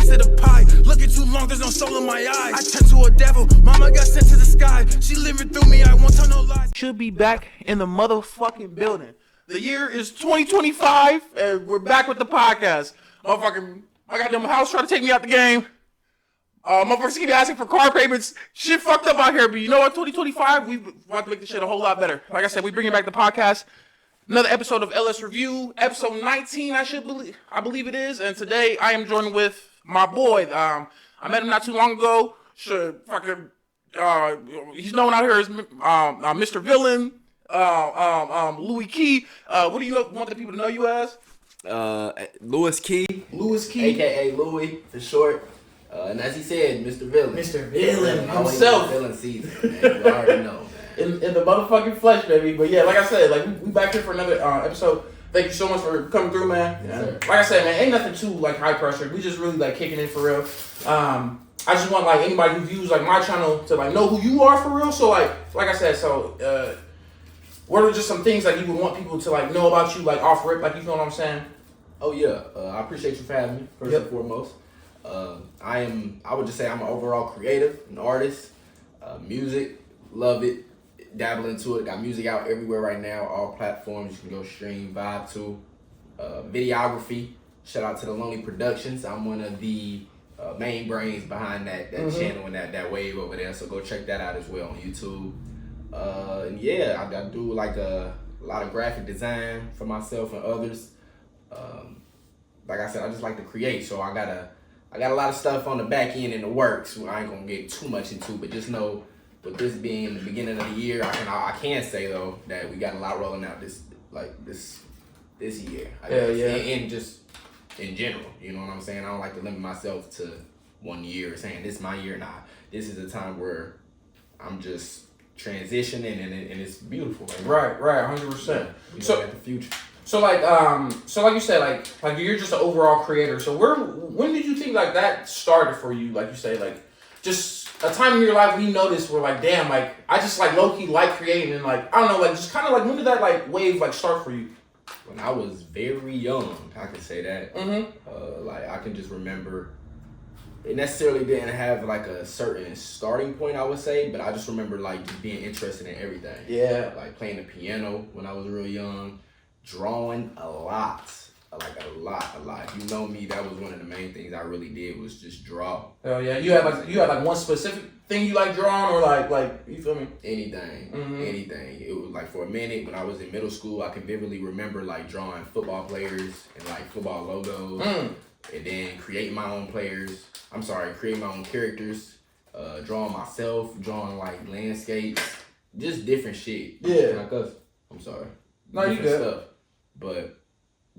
piece of the pie. Looking too long, there's no soul in my eyes. I turned to a devil, mama got sent to the sky. She living through me, I won't tell no lies. Should be back in the motherfucking building. The year is 2025, and we're back with the podcast. Motherfucking, I got them house trying to take me out the game. Motherfuckers keep asking for car payments. Shit fucked up out here, but you know what? 2025, we want to make this shit a whole lot better. Like I said, we bringing back the podcast. Another episode of LS Review, episode 19, I believe it is. And today I am joined with my boy. I met him not too long ago. He's known out here as Mr. Villain, Louis Key. What do you want the people to know you as? Louis Key. Louis Key. AKA Louis for short. And as he said, Mr. Villain. Mr. Villain himself. Villain season, man. You already know, man. In the motherfucking flesh, baby. But yeah, like I said, like we back here for another episode. Thank you so much for coming through, man. Yes, Like I said, man, ain't nothing too like high pressure. We just really like kicking it for real. I just want like anybody who views like my channel to like know who you are for real. So like I said, what are just some things like you would want people to like know about you like off rip, like you know what I'm saying? Oh yeah, I appreciate you for having me first and foremost. I would just say I'm an overall creative, an artist. Music, love it. Dabble into it. Got music out everywhere right now, all platforms. You can go stream, vibe to. Videography. Shout out to the Lonely Productions. I'm one of the main brains behind that channel and that wave over there. So go check that out as well on YouTube. And yeah, I do like a lot of graphic design for myself and others. Like I said, I just like to create. So I got a lot of stuff on the back end in the works. I ain't gonna get too much into, but just know. With this being the beginning of the year, I can say though that we got a lot rolling out this year. And just in general, you know what I'm saying. I don't like to limit myself to 1 year, saying this is my year. Nah, this is a time where I'm just transitioning and it's beautiful. Right, 100%. So at the future. So like you said, like you're just an overall creator. So when did you think like that started for you? Like you say, like just a time in your life when you noticed where like, damn, like I just like low key like creating and like I don't know, like just kind of like when did that like wave like start for you? When I was very young, I can say that. Like I can just remember. It necessarily didn't have like a certain starting point, I would say, but I just remember like just being interested in everything. Yeah. Like playing the piano when I was real young, drawing a lot. Like a lot. You know me, that was one of the main things I really did was just draw. Oh yeah, you had like one specific thing you like drawing or like you feel me? Anything. It was like for a minute when I was in middle school, I can vividly remember like drawing football players and like football logos, and then creating my own characters, drawing myself, drawing like landscapes, just different shit. Yeah. Like us. I'm sorry. No, you good. Stuff. But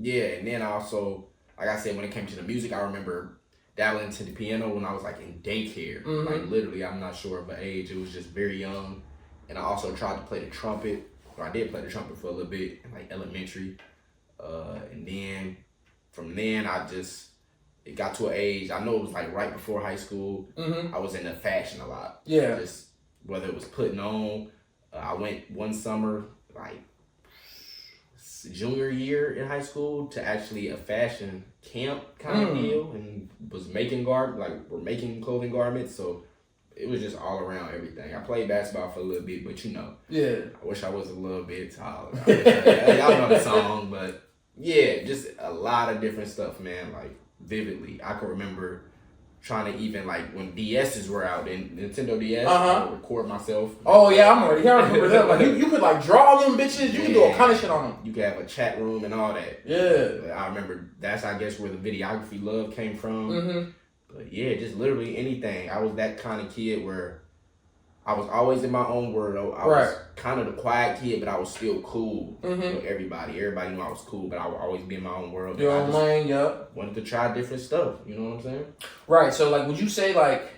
yeah, and then also, like I said, when it came to the music, I remember dabbling into the piano when I was like in daycare. Like literally, I'm not sure of an age. It was just very young. And I also tried to play the trumpet. Or I did play the trumpet for a little bit in like elementary. And then from then, it got to an age, I know it was like right before high school. I was into fashion a lot. Yeah. Just whether it was putting on. I went one summer, like junior year in high school, to actually a fashion camp kind of deal, and was making we're making clothing garments. So it was just all around everything. I played basketball for a little bit, but yeah, I wish I was a little bit taller. Y'all know the song, but yeah, just a lot of different stuff, man. Like vividly, I can remember trying to even like when DSs were out and Nintendo DS, I would record myself. Oh yeah, I remember that. Like you could like draw them bitches. You could do all kind of shit on them. You could have a chat room and all that. Yeah. But I remember that's I guess where the videography love came from. But yeah, just literally anything. I was that kind of kid where I was always in my own world. I was kind of the quiet kid, but I was still cool with everybody. Everybody knew I was cool, but I would always be in my own world. Your own lane, yep. Wanted to try different stuff. You know what I'm saying? Right. So, like, would you say like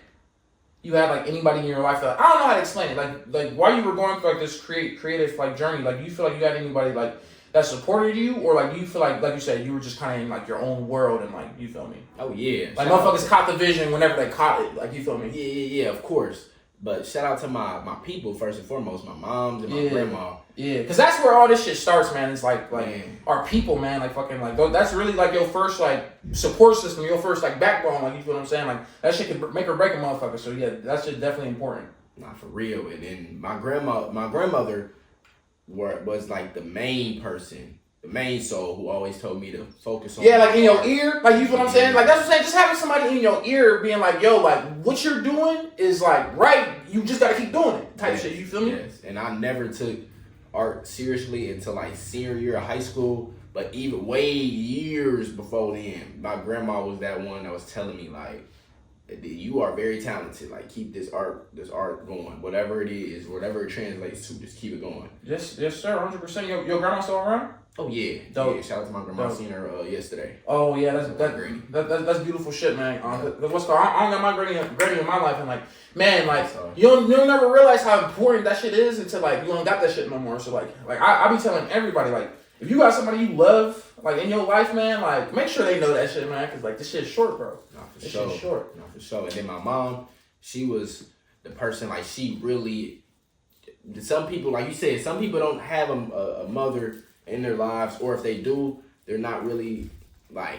you had like anybody in your life that I don't know how to explain it. Like while you were going through like this creative like journey, like do you feel like you had anybody like that supported you, or like do you feel like you said, you were just kind of in like your own world and like you feel me? Oh yeah. Like motherfuckers caught the vision whenever they caught it. Like you feel me? Yeah. Of course. But shout out to my people first and foremost, my moms and my grandma. Yeah, because that's where all this shit starts, man. It's like Man. our people, man. Like fucking like that's really like your first like support system, your first like backbone. Like you feel what I'm saying? Like that shit can make or break a motherfucker. So yeah, that's just definitely important. Not for real. And then my grandmother was like the main person, the main soul who always told me to focus on. Yeah, like in your ear, like you feel what I'm saying? Like that's what I'm saying. Just having somebody in your ear being like, yo, like what you're doing is like right. You just gotta keep doing it, type shit. You feel me? Yes. And I never took art seriously until like senior year of high school. But even way years before then, my grandma was that one that was telling me like, you are very talented. Like keep this art going. Whatever it is, whatever it translates to, just keep it going. Yes, sir, 100%. Your grandma still around? Oh yeah, Dope. Yeah. Shout out to my grandma. I seen her yesterday. Oh yeah, that's beautiful shit, man. What's called? I don't got my granny in my life, and like, man, like you'll never realize how important that shit is until like you don't got that shit no more. So like I be telling everybody like, if you got somebody you love like in your life, man, like make sure they know that shit, man, because like this shit's short, bro. This shit's short. No, for sure. And then my mom, she was the person like she really. Some people, like you said, some people don't have a mother in their lives, or if they do, they're not really like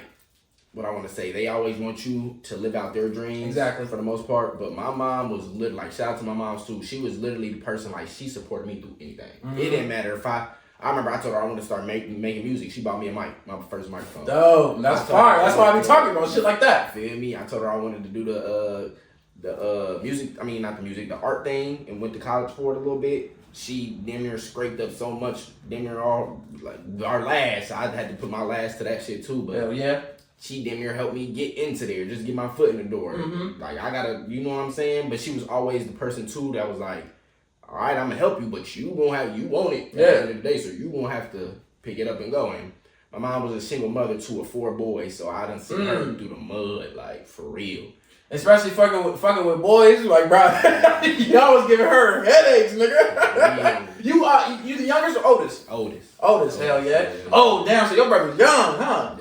what I want to say. They always want you to live out their dreams, exactly, for the most part. But my mom was literally like, shout out to my moms too. She was literally the person like she supported me through anything. Mm-hmm. It didn't matter if I remember I told her I wanted to start making music. She bought me a mic, my first microphone. Dope, that's fire. That's why I be talking about shit like that. Feel me? I told her I wanted to do the music. I mean, not the music, the art thing, and went to college for it a little bit. She damn near scraped up so much, damn near all like our last. I had to put my last to that shit too, but hell yeah, she damn near helped me get into there, just get my foot in the door. Mm-hmm. Like I gotta, you know what I'm saying? But she was always the person too that was like, all right, I'm gonna help you, but you want it at the end of the day, so you gonna have to pick it up and go. And my mom was a single mother to 4 boys, so I done seen her through the mud, like for real. Especially fucking with boys, like bro, y'all was giving her headaches, nigga. You the youngest or oldest? Oldest, hell yeah. Oh damn, so your brother's young, huh?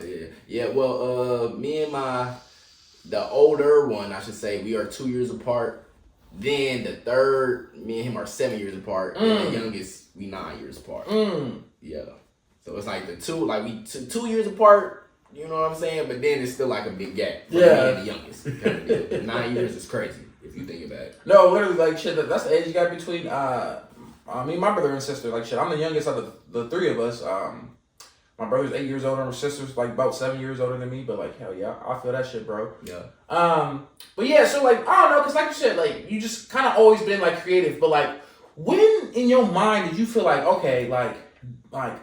Yeah. Well, me and the older one, I should say, we are 2 years apart. Then the third, me and him are 7 years apart, and the youngest, we 9 years apart. Yeah. So it's like the two, like we 2 years apart. You know what I'm saying? But then it's still like a big gap. For me and the youngest. 9 years is crazy if you think about it. No, literally, like shit. That's the age you got between me and my brother and sister. Like shit, I'm the youngest of the three of us. My brother's 8 years older, and my sister's like about 7 years older than me. But like hell yeah, I feel that shit, bro. Yeah. But yeah, so like I don't know, cause like you said, like you just kind of always been like creative. But like when in your mind did you feel like okay, like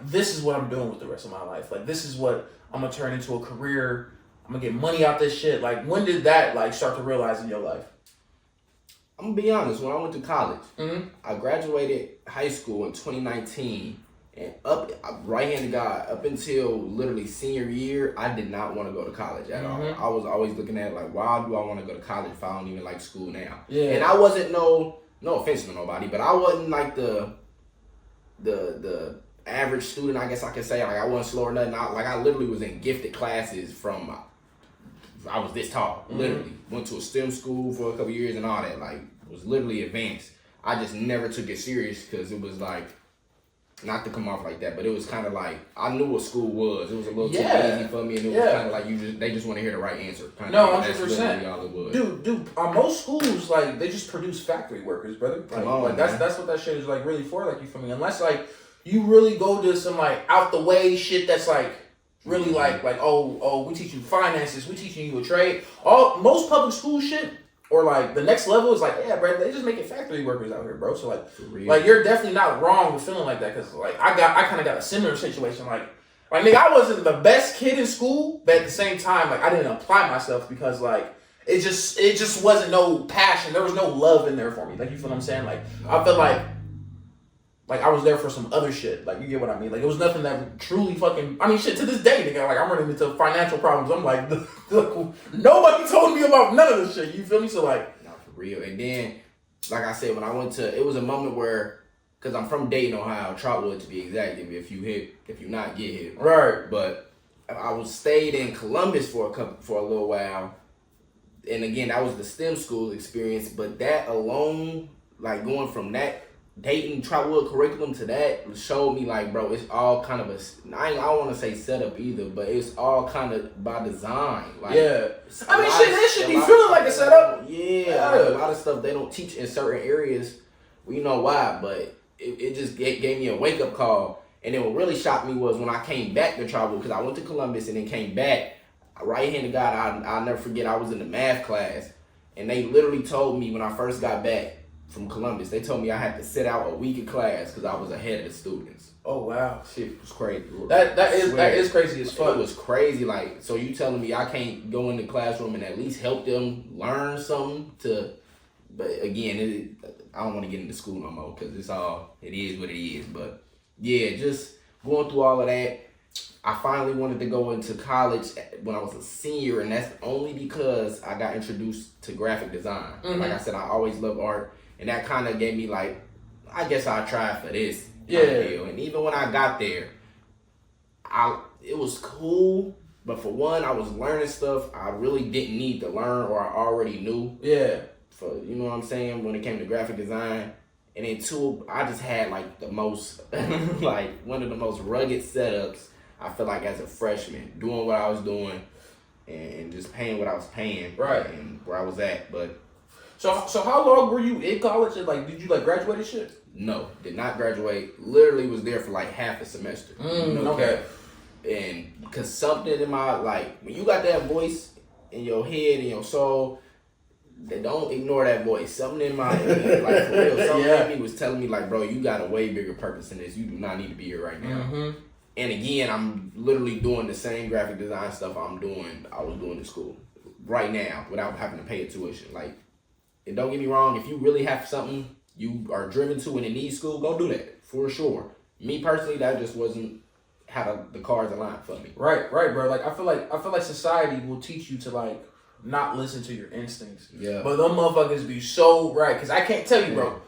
this is what I'm doing with the rest of my life? Like this is what I'm gonna turn into a career. I'm gonna get money out this shit. Like, when did that like start to realize in your life? I'm gonna be honest. When I went to college, Mm-hmm. I graduated high school in 2019, and right hand to God, up until literally senior year, I did not want to go to college at all. I was always looking at it like, why do I want to go to college if I don't even like school now? Yeah. And I wasn't no offense to nobody, but I wasn't like the average student, I guess I could say. Like I wasn't slow or nothing. I literally was in gifted classes from I was this tall. Literally went to a STEM school for a couple years and all that. Like was literally advanced. I just never took it serious because it was like, not to come off like that, but it was kind of like I knew what school was. It was a little too easy for me, and it was kind of like they just want to hear the right answer. No, 100%. Dude, most schools like they just produce factory workers, brother. Like that's what that shit is like really for. Like you feel me? Unless like you really go to some like out the way shit that's like really like oh we teach you finances, we teaching you a trade. Most public school shit or like the next level is like yeah, bro, they just making factory workers out here, bro. So like you're definitely not wrong with feeling like that because like I kind of got a similar situation like nigga, I wasn't the best kid in school, but at the same time like I didn't apply myself because like it just wasn't no passion, there was no love in there for me. Like you feel what I'm saying? Like I felt like I was there for some other shit. Like you get what I mean? Like it was nothing that truly fucking. I mean, shit to this day, nigga. Like I'm running into financial problems. I'm like, nobody told me about none of this shit. You feel me? So like, not for real. And then, like I said, when I went to, it was a moment where, cause I'm from Dayton, Ohio, Trotwood to be exact. If you not get hit, right? But I stayed in Columbus for a little while, and again that was the STEM school experience. But that alone like going from that Dayton Trotwood curriculum to that showed me like, bro, it's all kind of I don't want to say setup either, but it's all kind of by design. Like, yeah, I mean, shit, this should be feeling like a setup. Yeah, like, a lot of stuff they don't teach in certain areas. We know why, but it just gave me a wake up call. And then what really shocked me was when I came back to Trotwood, because I went to Columbus and then came back. Right hand to God, I'll never forget. I was in the math class, and they literally told me when I first got back from Columbus, they told me I had to sit out a week of class because I was ahead of the students. Oh wow, shit was crazy. That is crazy as fuck. It was crazy. Like, so you telling me I can't go in the classroom and at least help them learn something to? But again, I don't want to get into school no more because it is what it is. But yeah, just going through all of that. I finally wanted to go into college when I was a senior, and that's only because I got introduced to graphic design. Mm-hmm. Like I said, I always loved art. And that kind of gave me like, I guess I'll try for this. Yeah. And even when I got there, it was cool. But for one, I was learning stuff I really didn't need to learn or I already knew. Yeah. You know what I'm saying? When it came to graphic design. And then two, I just had like the most, like one of the most rugged setups, I feel like as a freshman, doing what I was doing and just paying what I was paying. Right. And where I was at. But So how long were you in college? And like, did you like graduate and shit? No, did not graduate. Literally was there for like half a semester. Okay. And because something in my, like, when you got that voice in your head and your soul, they don't ignore that voice. Something in my, like, for real, something in me was telling me, like, bro, you got a way bigger purpose than this. You do not need to be here right now. Mm-hmm. And again, I'm literally doing the same graphic design stuff I was doing in school right now without having to pay a tuition. Like, and don't get me wrong, if you really have something you are driven to and it needs school, go do that, for sure. Me personally, that just wasn't how the cards aligned for me. Right, bro. Like I feel like society will teach you to like not listen to your instincts. Yeah. But them motherfuckers be so right. Cause I can't tell you, bro,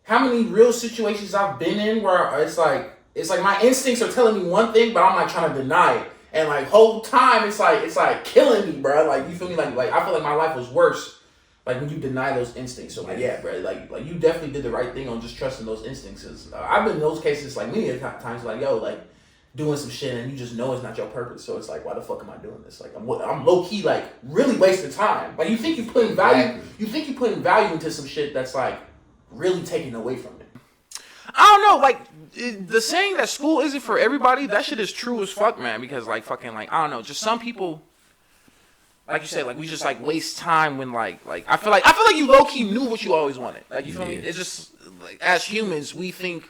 how many real situations I've been in where it's like my instincts are telling me one thing, but I'm like trying to deny it. And like whole time it's like killing me, bro. Like, you feel me? Like I feel like my life was worse. Like when you deny those instincts. So like, yeah, bro, like you definitely did the right thing on just trusting those instincts. I've been in those cases like many times, like, yo, like doing some shit and you just know it's not your purpose. So it's like, why the fuck am I doing this? Like I'm low key like really wasting time. Like you think you're putting value, into some shit that's like really taken away from it. I don't know, like the saying that school isn't for everybody, that shit is true as fuck, man. Because like fucking like I don't know, just some people. Like you said, like we just like waste time when like I feel like you low key knew what you always wanted. Like you feel me? It's just like as humans we think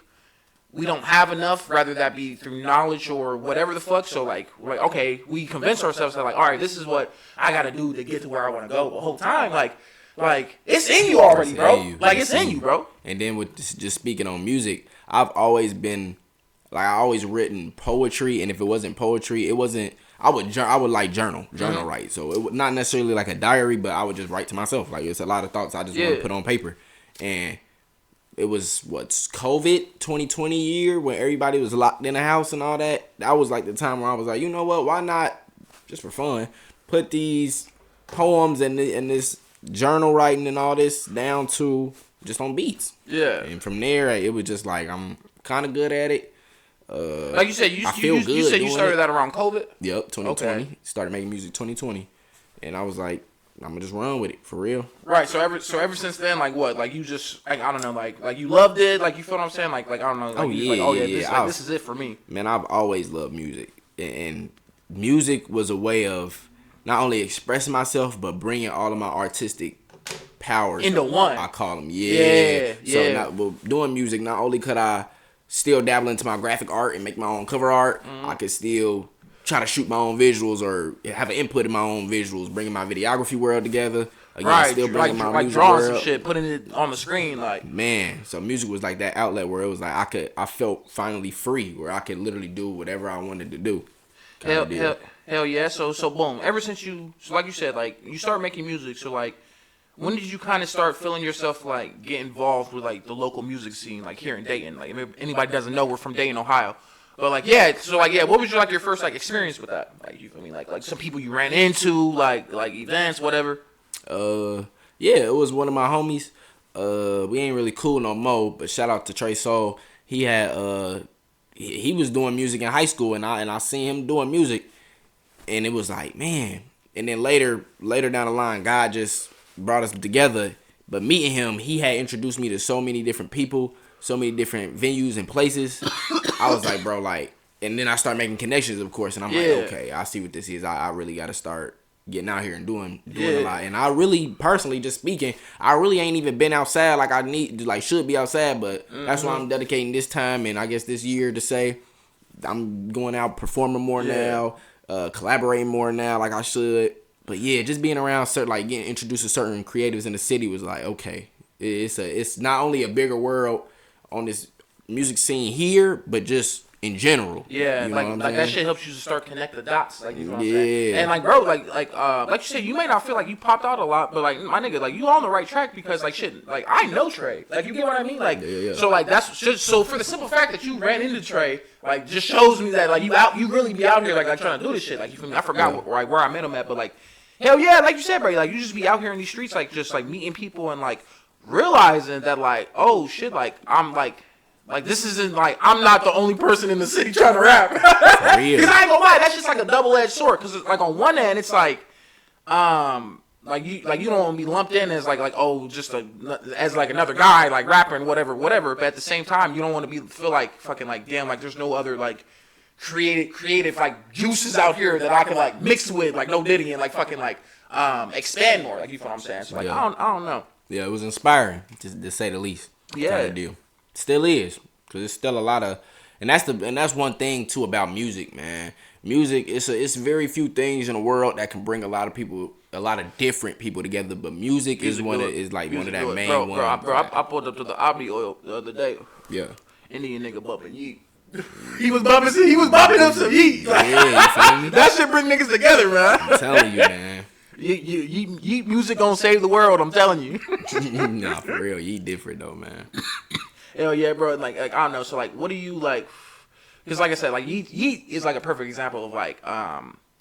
we don't have enough, rather that be through knowledge or whatever the fuck. So like we're like okay, we convince ourselves that like all right, this is what I gotta do to get to where I want to go. The whole time like it's in you already, bro. Like it's in you, bro. And then with this, just speaking on music, I've always been like I always written poetry, and if it wasn't poetry, it wasn't. I would like journal write. So it would not necessarily like a diary, but I would just write to myself. Like it's a lot of thoughts I just want to put on paper. And it was COVID 2020 year when everybody was locked in the house and all that. That was like the time where I was like, you know what? Why not just for fun put these poems and this journal writing and all this down to just on beats. Yeah. And from there, it was just like I'm kind of good at it. Like you said, you started that around COVID? Yep, 2020. Okay. Started making music 2020. And I was like, I'm gonna just run with it for real. Right. So ever since then, like what? Like you just like I don't know, like you loved it, like you feel what I'm saying? Like I don't know. Like, this is it for me. Man, I've always loved music. And music was a way of not only expressing myself, but bringing all of my artistic powers into one. I call them. Yeah. So doing music, not only could I still dabble into my graphic art and make my own cover art. I could still try to shoot my own visuals or have an input in my own visuals, bringing my videography world together. Again, still bringing my music drawing world. Some shit, putting it on the screen, like man. So music was like that outlet where it was like I felt finally free, where I could literally do whatever I wanted to do. Hell yeah. So boom. Ever since like you said, like you started making music, so like. When did you kind of start feeling yourself like get involved with like the local music scene, like here in Dayton? Like if anybody doesn't know, we're from Dayton, Ohio. But like what was your first like experience with that? Like you feel me? Like some people you ran into, like events, whatever. It was one of my homies. we ain't really cool no more. But shout out to Trey Soul. He had he was doing music in high school, and I seen him doing music, and it was like, man. And then later down the line, God just brought us together. But meeting him, he had introduced me to so many different people, so many different venues and places. I was like, bro, like, and then I started making connections, of course, and I'm like, okay, I see what this is. I really got to start getting out here and doing a lot. And I really, personally, just speaking, I really ain't even been outside like I need to, like, should be outside, but that's why I'm dedicating this time and I guess this year to say I'm going out performing more now, collaborating more now like I should. But yeah, just being around certain, like, getting introduced to certain creatives in the city was like, okay, it's not only a bigger world on this music scene here, but just in general. Yeah, you know like that shit helps you to start connect the dots, like, you know what I'm saying? And like, bro, like you said, you may not feel like you popped out a lot, but like, my nigga, like, you on the right track because like shit, like, I know Trey, like, you get what I mean? Like, so like that's just, so for the simple fact that you ran into Trey, like, just shows me that like you really be out here like trying to do this shit, like, you feel me? I forgot where I met him at, but like, hell yeah, like you said, bro, like, you just be out here in these streets, like, just like meeting people and like realizing that like, oh shit, like, I'm like this isn't like, I'm not the only person in the city trying to rap. Because I ain't gonna lie, that's just like a double-edged sword. Because like on one end, it's like you don't want to be lumped in as like oh, just as like another guy like rapper and whatever. But at the same time, you don't want to feel like fucking like damn, like there's no other like creative like juices out here that I can like mix with, like no Diddy, and like fucking like expand more, like, you feel what I'm saying? So like I don't know. Yeah, it was inspiring to say the least. Yeah, kind of deal. Still is, because it's still a lot of, and that's one thing too about music, man. Music, it's very few things in the world that can bring a lot of people, a lot of different people together. But music is one of that main one. Bro, I pulled up to the Omni Oil the other day. Yeah. Indian nigga bumping Yeet. He was bumping up some Yeet. Yeah, you feel me? That shit bring niggas together, man. I'm telling you, man. Yeet music gonna save the world, I'm telling you. Nah, for real, Yeet different though, man. Hell yeah, bro. Like I don't know. So like, what do you like? Because like I said, like Yeet is like a perfect example of like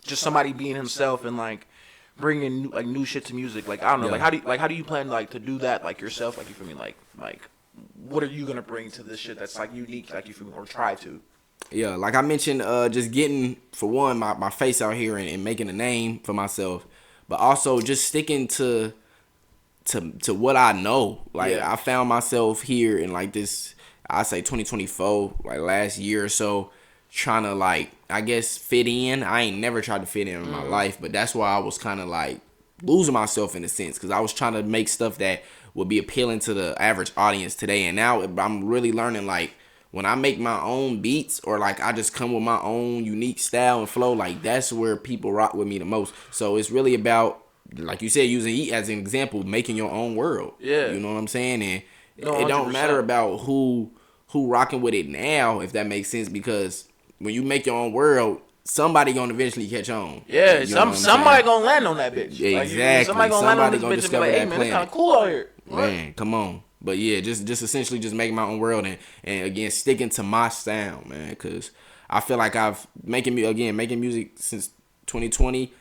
just somebody being himself and like bringing like new shit to music. Like I don't know. Like how do you plan like to do that like yourself? Like, you feel me? Like what are you gonna bring to this shit that's like unique? Like, you feel me? Or try to. Yeah, like I mentioned, just getting, for one, my face out here and making a name for myself, but also just sticking to what I know. Like, I found myself here in like this, I say 2024, like last year or so, trying to like, I guess, fit in. I ain't never tried to fit in my life, but that's why I was kind of like losing myself in a sense, because I was trying to make stuff that would be appealing to the average audience today. And now I'm really learning, like, when I make my own beats, or like I just come with my own unique style and flow, like that's where people rock with me the most. So it's really about, like you said, using Yeet as an example, making your own world. Yeah. You know what I'm saying? And it don't matter about who rocking with it now, if that makes sense, because when you make your own world, somebody gonna eventually catch on. Yeah, you know somebody gonna land on that bitch. Yeah, exactly. Like, somebody gonna land on this bitch and be like, hey man, it's kind of cool out here. Man, come on. But yeah, just essentially just making my own world and again sticking to my sound, man, because I feel like I've making music since 2020.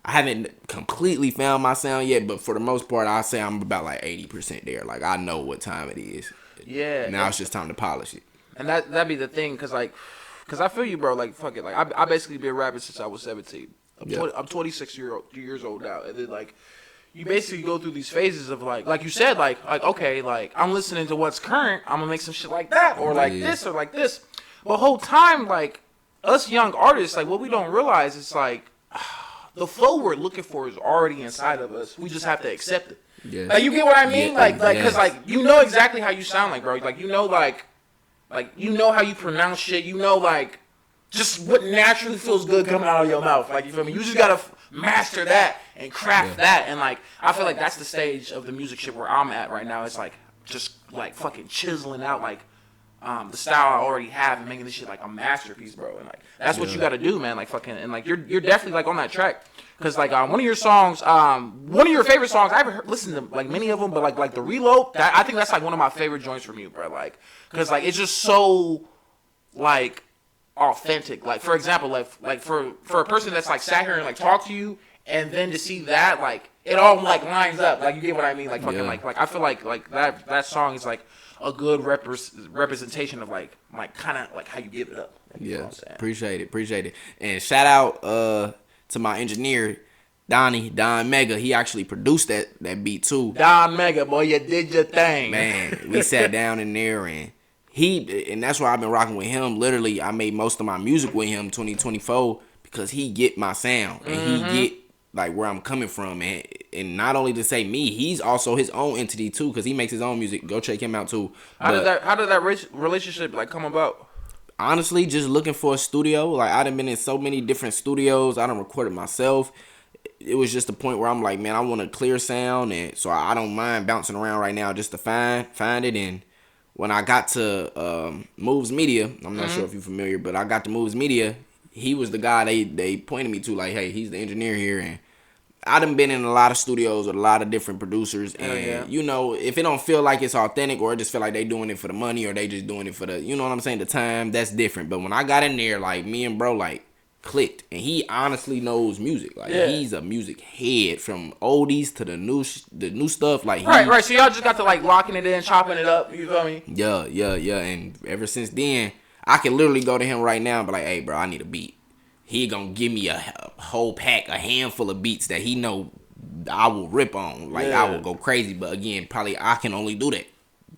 I haven't completely found my sound yet, but for the most part, I say I'm about like 80% there. Like, I know what time it is. Yeah. Now it's just time to polish it. And that'd be the thing, cause I feel you, bro. Like, fuck it. Like, I basically been rapping since I was 17. I'm 26 years old now, and then like, you basically go through these phases of like you said, like okay, like I'm listening to what's current. I'm gonna make some shit like that, or like this, or like this. But whole time, like us young artists, like what we don't realize is like the flow we're looking for is already inside of us. We just have to accept it. Yes. Like, you get what I mean? Like, cause like you know exactly how you sound like, bro. Like you know, like you know how you pronounce shit. You know, like just what naturally feels good coming out of your mouth. Like, you feel me? You just gotta master that and craft that. And like I feel like that's the stage of the music shit where I'm at right now. It's like just like fucking chiseling out like the style I already have and making this shit like a masterpiece, bro. And like that's what you gotta do, man. Like fucking, and like you're definitely like on that track. Cause like one of your songs, one of your favorite songs, I haven't listened to like many of them, but like the Reload, I think that's like one of my favorite joints from you, bro. Like, cause like it's just so like authentic. Like, for example, like for a person that's like sat here and like talked to you and then to see that, like, it all like lines up. Like, you get what I mean? Like, fucking, like I feel like that song is like a good representation of like kind of like how you give it up. You know what I'm saying? Appreciate it. And shout out to my engineer, Don Mega. He actually produced that beat too. Don Mega, boy, you did your thing. Man, we sat down in there and that's why I've been rocking with him. Literally, I made most of my music with him 2024 because he get my sound and he get like where I'm coming from, and not only to say me, he's also his own entity too because he makes his own music. Go check him out too. How did that relationship like come about? Honestly, just looking for a studio. Like, I done been in so many different studios. I done recorded myself. It was just a point where I'm like, man, I want a clear sound, and so I don't mind bouncing around right now just to find it. And when I got to Moves Media, I'm not sure if you're familiar, but I got to Moves Media. He was the guy they pointed me to, like, hey, he's the engineer here, and I done been in a lot of studios with a lot of different producers, and you know, if it don't feel like it's authentic, or it just feel like they doing it for the money, or they just doing it for the, you know what I'm saying, the time, that's different. But when I got in there, like, me and bro, like, clicked, and he honestly knows music. Like, he's a music head from oldies to the new stuff. Like, right. So y'all just got to like locking it in, chopping it up. You feel me? Yeah. And ever since then, I can literally go to him right now and be like, hey, bro, I need a beat. He gonna give me a whole pack, a handful of beats that he know I will rip on. Like, I will go crazy. But again, probably I can only do that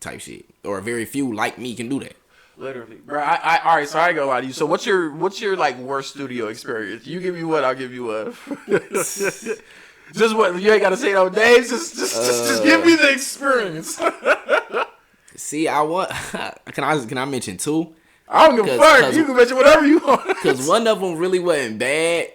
type shit, or very few like me can do that. Literally, bro. All right. So I ain't gonna lie to you. So what's your like worst studio experience? You give me one, I'll give you one. Just what, you ain't gotta say no names. Just give me the experience. See, I want. Can I mention two? I don't give a fuck. You can mention whatever you want. Because one of them really wasn't bad.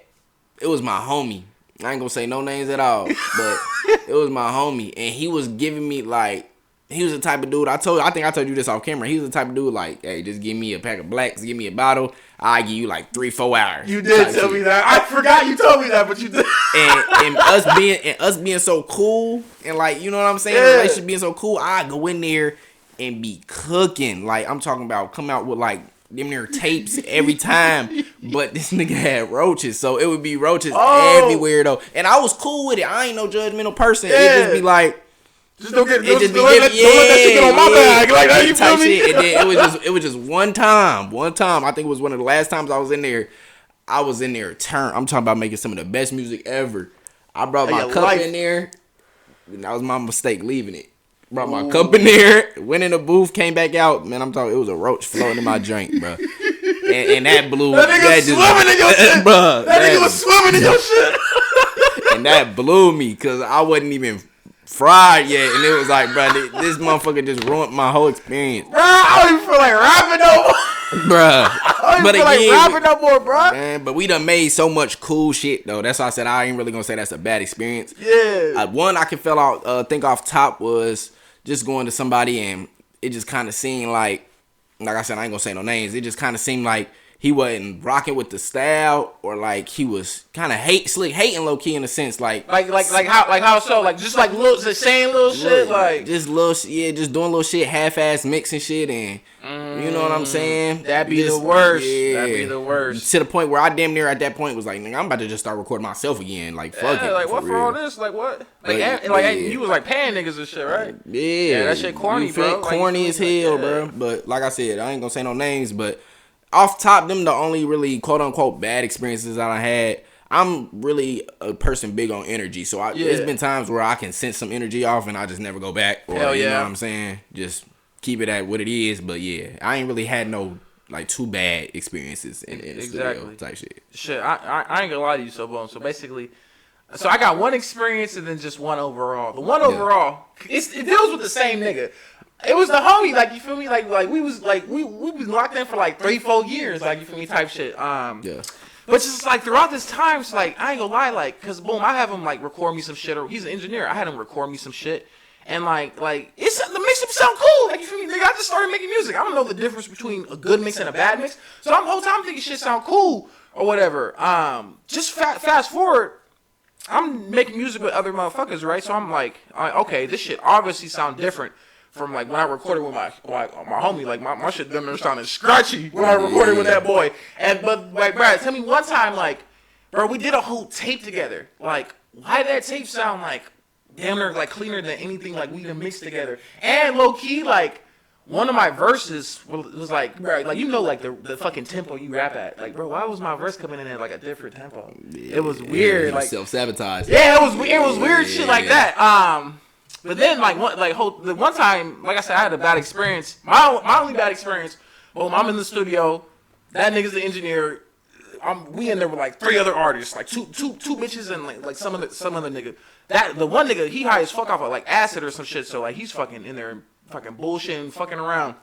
It was my homie. I ain't gonna say no names at all, but it was my homie, and he was giving me like. He was the type of dude, I think I told you this off camera. He was the type of dude like, hey, just give me a pack of blacks, give me a bottle. I'll give you like 3-4 hours. You did tell me that. I forgot you told me that, but you did. and us being so cool, and like, you know what I'm saying? The relationship being so cool, I go in there and be cooking. Like, I'm talking about come out with like them there tapes every time. But this nigga had roaches, so it would be roaches everywhere though. And I was cool with it. I ain't no judgmental person. It just be like, just don't let that shit get on my bag. Like, how you feel me? And then it was just one time. I think it was one of the last times I was in there. I'm talking about making some of the best music ever. I brought my cup in there. That was my mistake leaving it. Brought my cup in there, went in the booth, came back out. Man, I'm talking, it was a roach floating in my drink, bro. And that blew. That nigga swimming in your shit, bro. That nigga was swimming in your shit. And that blew me, because I wasn't even fried yet, and it was like, bro, this motherfucker just ruined my whole experience. Bro, I don't even feel like rapping no more. Bruh. I don't even feel like rapping no more, bro. Man, but we done made so much cool shit, though. That's why I said I ain't really gonna say that's a bad experience. Yeah. One I can think off top was just going to somebody, and it just kind of seemed like I said, I ain't gonna say no names. It just kind of seemed like he wasn't rocking with the style, or like he was kind of hating low key in a sense, like how so, like just like saying little shit, like just little just doing little shit, half-ass mixing shit, and you know what I'm saying. That'd be the worst. Yeah. That'd be the worst. To the point where I damn near at that point was like, nigga, I'm about to just start recording myself again. Like, fuck it. Like, what for all this? Like, what? Like, you was like paying niggas and shit, right? Yeah, that shit corny, bro. Corny as hell, bro. But like I said, I ain't gonna say no names, but off top, them the only really quote unquote bad experiences that I had. I'm really a person big on energy, so there's been times where I can sense some energy off and I just never go back. Or, Hell yeah. You know what I'm saying? Just keep it at what it is. But yeah, I ain't really had no like too bad experiences in the studio type shit. Shit, I ain't gonna lie to you, so basically, so I got one experience and then just one overall. The one overall, it deals with the same nigga. It was the homie, like, you feel me? Like we was locked in for like 3-4 years, like, you feel me, type shit. Yeah. But just like throughout this time, it's like, I ain't gonna lie, like, cause boom, I have him like record me some shit, or he's an engineer. I had him record me some shit, and like it's the mix up sound cool. Like, you feel me? Nigga, I just started making music. I don't know the difference between a good mix and a bad mix. So I'm the whole time thinking shit sound cool or whatever. Just fast forward. I'm making music with other motherfuckers, right? So I'm like, okay, this shit obviously sound different from like when I recorded with my homie. Like my shit them sounded scratchy when I recorded with that boy. But like, Brad, tell me one time, like bro, we did a whole tape together. Like, why did that tape sound like damn near like cleaner than anything like we done mixed together? And low key, like, one of my verses was like, bro, like, you know, like the fucking tempo you rap at. Like, bro, why was my verse coming in at like a different tempo? Yeah, it was weird. Like self-sabotage. Yeah, it was weird shit like that. But then like the one time, like I said, I had a bad experience. My only bad experience. Boom, I'm in the studio. That nigga's the engineer. We in there with like 3 other artists, like two bitches and like some other nigga. The one nigga, he high as fuck off of like acid or some shit. So like he's fucking in there, fucking bullshitting, fucking around.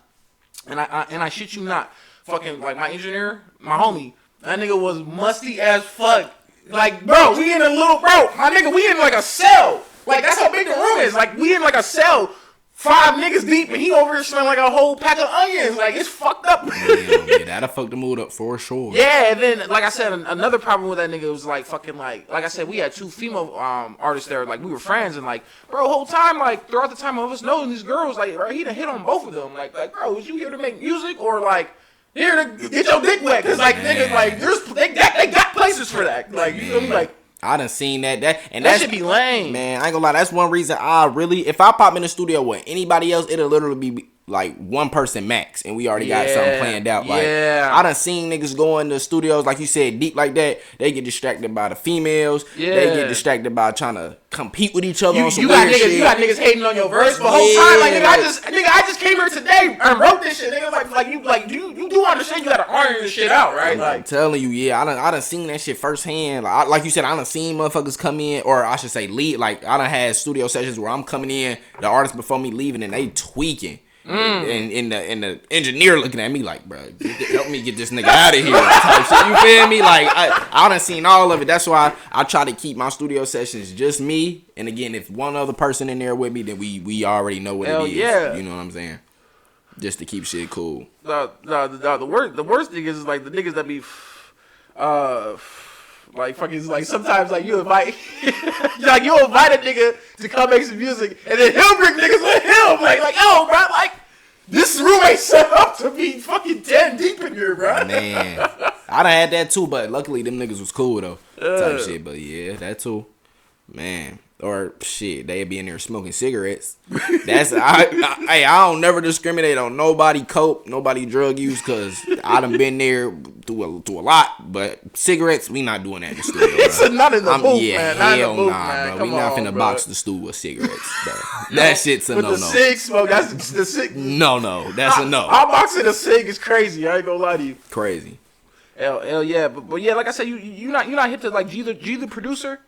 And I shit you not, fucking like my engineer, my homie, that nigga was musty as fuck. Like, bro, we in a little, bro, my nigga, we in like a cell. Like, that's how big the room is. Like, we in like a cell, 5 niggas deep, and he over here smelling like a whole pack of onions. Like, it's fucked up. Yeah, that'll fuck the mood up for sure. Yeah, and then, like I said, another problem with that nigga was like fucking like I said, we had 2 female artists there. Like, we were friends, and like, bro, whole time, like, throughout the time of us knowing these girls, like, bro, he done hit on both of them. Like, bro, was you here to make music or like here to get your dick wet? Cause like niggas, like, they got places for that. Like, you feel me? Like, I done seen that that should be lame. Man, I ain't gonna lie, that's one reason if I pop in the studio with anybody else, it'll literally be like one person max, and we already got something planned out. Like, I done seen niggas go in the studios, like you said, deep like that. They get distracted by the females. Yeah. They get distracted by trying to compete with each other on some weird shit. You got niggas hating on your verse the whole time. Like, I just came here today and wrote this shit. Nigga, you do understand you gotta iron this shit out, right? I'm telling you, yeah, I done seen that shit firsthand. Like you said, I done seen motherfuckers come in, or I should say lead. Like, I done had studio sessions where I'm coming in, the artist before me leaving, and they tweaking. And the engineer looking at me like, bro, help me get this nigga out of here type shit. You feel me? Like, I done seen all of it. That's why I try to keep my studio sessions just me. And again, if one other person in there with me, then we already know what it is. Yeah. You know what I'm saying? Just to keep shit cool. The worst thing is like the niggas that be like fucking like sometimes like you invite like you invite a nigga to come make some music and then he'll bring niggas with him like yo bro, like this room ain't set up to be fucking 10 deep in here, bro. Man, I done had that too, but luckily them niggas was cool though, type shit. But yeah, that too, man. Or shit, they'd be in there smoking cigarettes. That's I don't never discriminate on nobody coke, nobody drug use, cause I done been there through a lot. But cigarettes, we not doing that in the studio. It's not in the booth, man. Hell nah, bro. We not finna box the stool with cigarettes, bro. That shit's a no. With the cig smoke, that's the cig. No, that's a no. Our boxing a cig is crazy. I ain't gonna lie to you. Crazy. Hell yeah, but yeah, like I said, you not hip to like G the producer.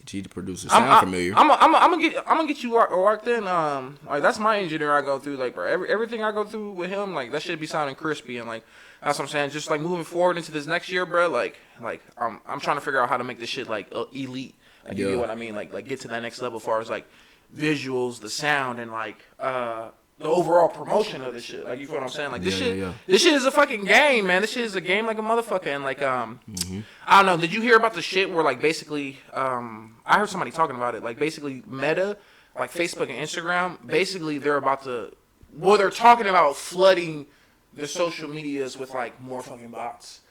G the producer sound familiar. I'm gonna get you worked in. Like that's my engineer I go through. Like, bro, everything I go through with him, like that should be sounding crispy and like that's what I'm saying. Just like moving forward into this next year, bro. Like I'm trying to figure out how to make this shit like elite. Like, you know what I mean? Like get to that next level as far as like visuals, the sound, and like the overall promotion of this shit. Like, you feel what I'm saying? Like this this shit is a fucking game, man. This shit is a game like a motherfucker. And like I don't know. Did you hear about the shit where like basically I heard somebody talking about it. Like basically Meta, like Facebook and Instagram, basically they're talking about flooding the social medias with like more fucking bots.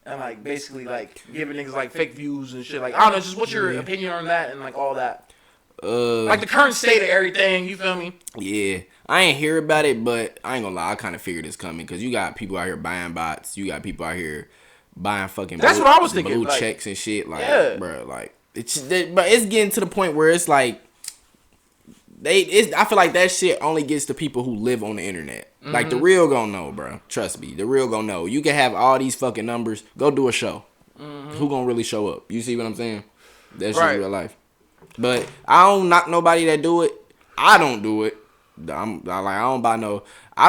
And like basically like giving niggas like fake views and shit. Like, I don't know, just what's your opinion on that and like all that? Like the current state of everything, you feel me? Yeah, I ain't hear about it, but I ain't gonna lie, I kind of figured it's coming because you got people out here buying bots, you got people out here buying fucking that's what I was thinking, blue like, checks and shit, like, bro, like but it's getting to the point where it's like I feel like that shit only gets to people who live on the internet. Like the real gonna know, bro. Trust me, the real gonna know. You can have all these fucking numbers, go do a show. Who gonna really show up? You see what I'm saying? That's just real life. But I don't knock nobody that do it. I don't do it. I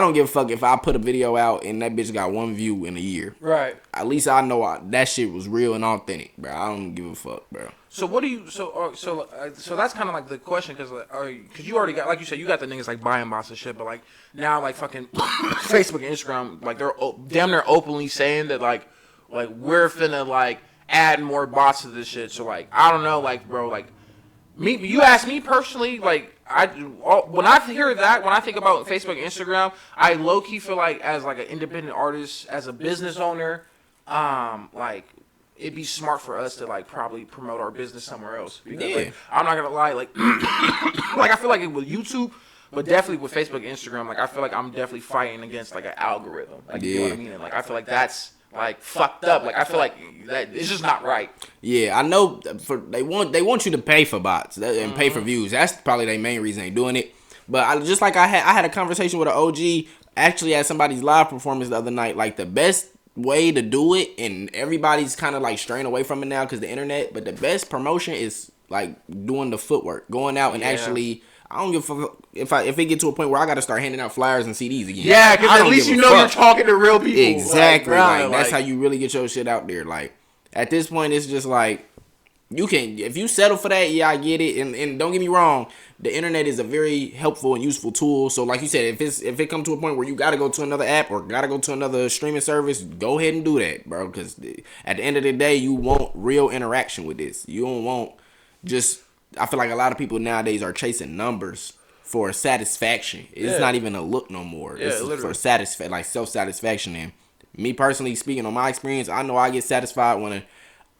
don't give a fuck if I put a video out and that bitch got 1 view in a year. Right. At least I know that shit was real and authentic, bro. I don't give a fuck, bro. So what do you? So that's kind of like the question, because you already got, like you said, you got the niggas like buying bots and shit, but like now like fucking Facebook and Instagram, like they're damn near openly saying that like we're finna like add more bots to this shit. So like I don't know, like bro, like. You ask me personally, like when I hear that, when I think about Facebook and Instagram, I low key feel like as like an independent artist, as a business owner, like it'd be smart for us to like probably promote our business somewhere else. Because Yeah. like, I'm not gonna lie, like like I feel like with YouTube, but definitely with Facebook and Instagram, like I feel like I'm definitely fighting against like an algorithm. Like you know what I mean? And like I feel like that's like fucked up. Like I feel like that it's just not right. Yeah, I know. They want you to pay for bots and pay for views. That's probably their main reason they doing it. But I had a conversation with an OG actually at somebody's live performance the other night. Like the best way to do it, and everybody's kind of like straying away from it now because the internet. But the best promotion is like doing the footwork, going out and actually. I don't give a fuck if it get to a point where I got to start handing out flyers and CDs again. Yeah, because at least you know you're talking to real people. Exactly. Like that's how you really get your shit out there. Like at this point, it's just like you can if you settle for that, yeah, I get it. And don't get me wrong, the internet is a very helpful and useful tool. So like you said, if it comes to a point where you got to go to another app or got to go to another streaming service, go ahead and do that, bro. Because at the end of the day, you want real interaction with this. You don't want just. I feel like a lot of people nowadays are chasing numbers for satisfaction. It's not even a look no more. It's for like self-satisfaction. And me personally speaking on my experience, I know I get satisfied when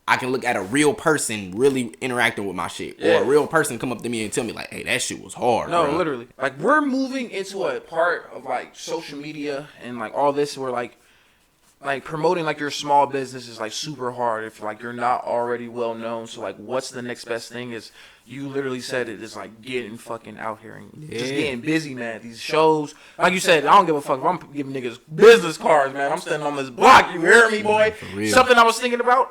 I can look at a real person really interacting with my shit. Or a real person come up to me and tell me like, hey, that shit was hard. No, bro. literally. Like we're moving into a part of like social media and like all this where like promoting like your small business is like super hard if like you're not already well known. So like what's the next best thing is you literally said it is like getting fucking out here and just getting busy, man. These shows, like you said, I don't give a fuck if I'm giving niggas business cards, man. I'm standing on this block, you hear me, boy? Something I was thinking about,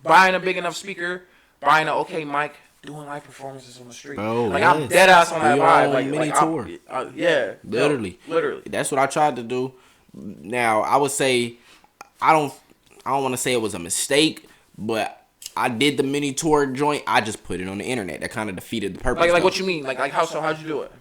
buying a big enough speaker, buying an okay mic, doing live performances on the street. Oh, like I'm dead ass on that vibe. Like mini tour. Yeah. Literally. That's what I tried to do. Now, I would say I don't want to say it was a mistake, but I did the mini tour joint. I just put it on the internet. That kind of defeated the purpose. Like what you mean? Like how'd you do it?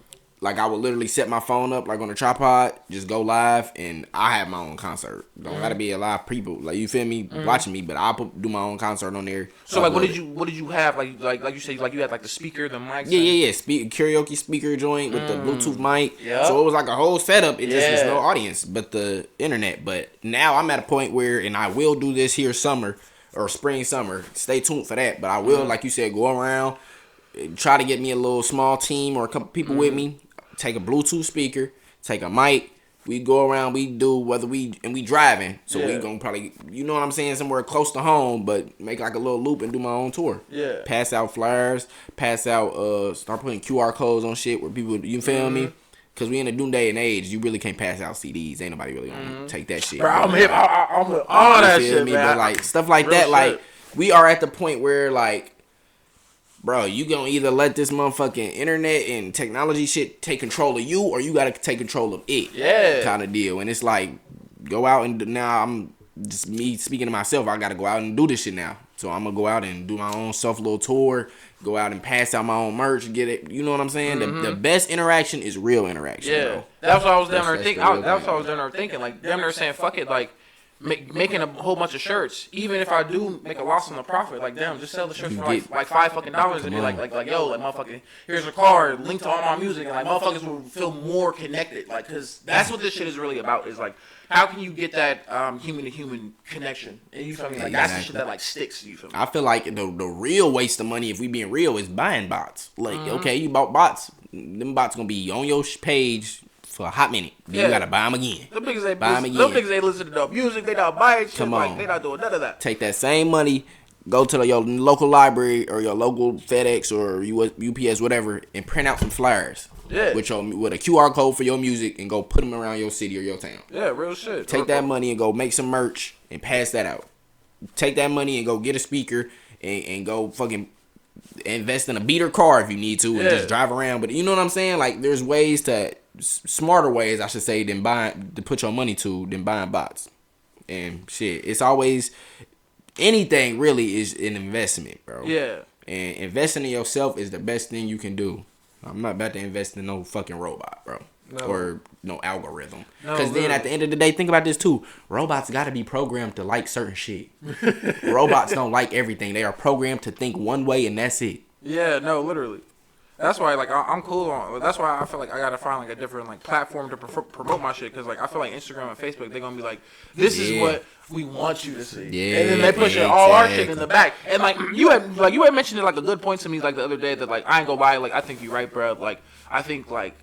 Like I would literally set my phone up like on a tripod, just go live, and I have my own concert. Don't gotta be a live people, like you feel me, watching me, but I'll do my own concert on there. So like, what did you have? Like you said, like you had like the speaker, the mic. Yeah. Karaoke speaker joint with the Bluetooth mic. Yeah. So it was like a whole setup. It just was no audience, but the internet. But now I'm at a point where, and I will do this here summer or spring, summer. Stay tuned for that. But I will, like you said, go around, try to get me a little small team or a couple people with me. Take a Bluetooth speaker, take a mic. We go around, we do we driving, so we gonna probably, you know what I'm saying, somewhere close to home, but make like a little loop and do my own tour. Yeah. Pass out flyers, start putting QR codes on shit where people, you feel me? Cause we in a new day and age, you really can't pass out CDs. Ain't nobody really gonna take that shit. Bro, I'm hip. I'm with all that shit, man. But like stuff like that, like we are at the point where like. Bro, you gonna either let this motherfucking internet and technology shit take control of you, or you gotta take control of it. Yeah. Kind of deal. And it's like, go out and now I'm just me speaking to myself. I gotta go out and do this shit now. So I'm gonna go out and do my own self little tour. Go out and pass out my own merch. Get it. You know what I'm saying? The best interaction is real interaction. Yeah. Bro. That's what I was down there thinking. That's what I was down there thinking. Like down there saying, fuck it, like. Making a whole bunch of shirts, even if I do make a loss on the profit, like damn, just sell the shirts for like $5 and be like yo, like motherfucking, here's a card, link to all my music, and like motherfuckers will feel more connected, like, cause that's what this shit is really about. Is like, how can you get that human to human connection? And you feel me? Like that's the shit that like sticks. You feel me? I feel like the real waste of money, if we being real, is buying bots. Like okay, you bought bots, them bots gonna be on your page for a hot minute. Then you gotta buy them again. Them niggas ain't listen to no music. They not buying shit. Like, they not doing none of that. Take that same money, go to your local library or your local FedEx or UPS, whatever, and print out some flyers. Yeah. With a QR code for your music and go put them around your city or your town. Yeah, real shit. Take that money and go make some merch and pass that out. Take that money and go get a speaker and go fucking invest in a beater car if you need to and just drive around. But you know what I'm saying? Like there's ways smarter ways, I should say, than put your money than buying bots. And shit, it's always anything really is an investment, bro. Yeah. And investing in yourself is the best thing you can do. I'm not about to invest in no fucking robot, bro. No. Or no algorithm. Because then at the end of the day, think about this too. Robots got to be programmed to like certain shit. Robots don't like everything. They are programmed to think one way and that's it. Yeah, no, literally. That's why, like, I'm cool on. That's why I feel like I gotta find like a different like platform to promote my shit. Cause like I feel like Instagram and Facebook, they're gonna be like, this is what we want you to see, and then they push all our shit in the back. And like you had mentioned it like a good point to me like the other day that like I ain't gonna lie, like I think you're right, bro. Like I think like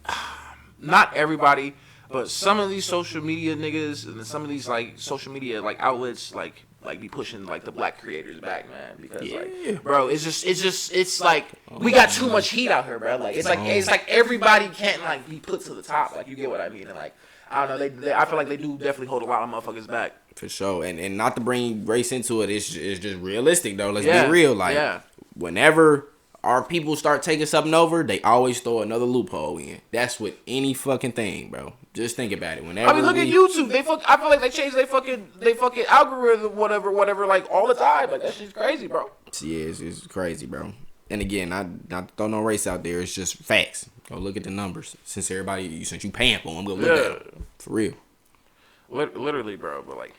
not everybody, but some of these social media niggas and some of these like social media like outlets like be pushing like the black creators back, man, because like, bro, it's like we got too much heat out here, bro. Like it's like everybody can't like be put to the top, like you get what I mean? And like I don't know, I feel like they do definitely hold a lot of motherfuckers back for sure. And not to bring race into it, it's just realistic though. Let's be real. Like whenever our people start taking something over, they always throw another loophole in. That's with any fucking thing, bro. Just think about it. Whenever look at YouTube. I feel like they change they fucking algorithm, whatever, like all the time. Like that shit's crazy, bro. Yeah, it's crazy, bro. And again, not to throw no race out there. It's just facts. Go look at the numbers. Since you paying for them, go look at them. For real. Literally, bro. But like,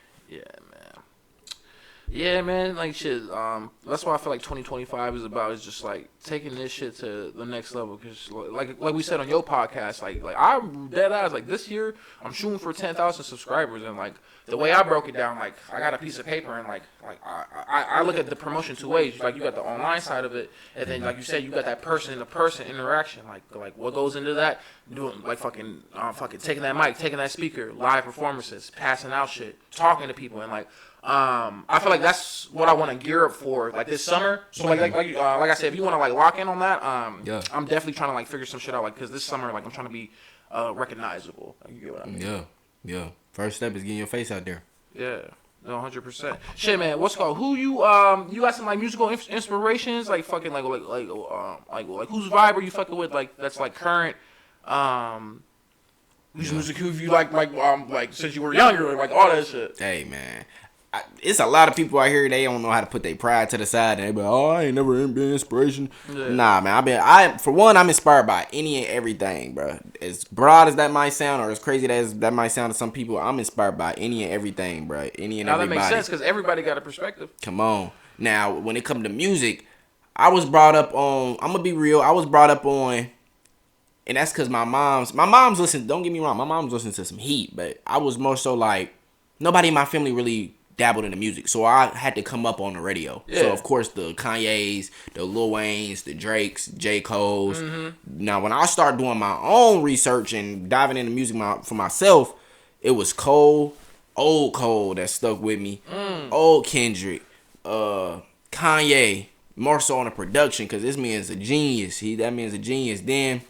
yeah, man, like shit. That's why I feel like 2025 is about. Is just like taking this shit to the next level. Cause like we said on your podcast, like I'm dead eyes. Like this year, I'm shooting for 10,000 subscribers, and like the way I broke it down, like I got a piece of paper, and like I look at the promotion two ways. Like you got the online side of it, and then like you said, you got that person-to-person interaction. Like what goes into that? Doing like fucking taking that mic, taking that speaker, live performances, passing out shit, talking to people, and like. I feel like that's what I want to gear up for, like this summer. So like I said, if you want to like lock in on that, I'm definitely trying to like figure some shit out, like because this summer, like I'm trying to be recognizable. Like, you get what I mean? Yeah. First step is getting your face out there. Yeah, no, 100%. Shit, man, what's called? Who you got some like musical inspirations, like fucking like whose vibe are you fucking with, like that's like current, whose music who you like since you were younger, like all that shit. Hey man. It's a lot of people out here, they don't know how to put their pride to the side, and they be like, oh, I ain't never been inspiration. Yeah. Nah, man, for one, I'm inspired by any and everything, bro. As broad as that might sound, or as crazy as that might sound to some people, I'm inspired by any and everything, bro. Any and everybody. That makes sense, because everybody got a perspective. Come on. Now, when it comes to music, I was brought up on, I'm gonna be real, I was brought up on, and that's because my mom's listening, don't get me wrong, my mom's listening to some heat, but I was more so like, nobody in my family really dabbled in the music, so I had to come up on the radio. Yeah. So of course the Kanye's, the Lil Wayne's, the Drake's, J. Cole's. Mm-hmm. Now when I started doing my own research and diving into music for myself, it was Cole, old Cole that stuck with me. Old Kendrick, Kanye, more so on the production, because this man's a genius. That man's a genius. Then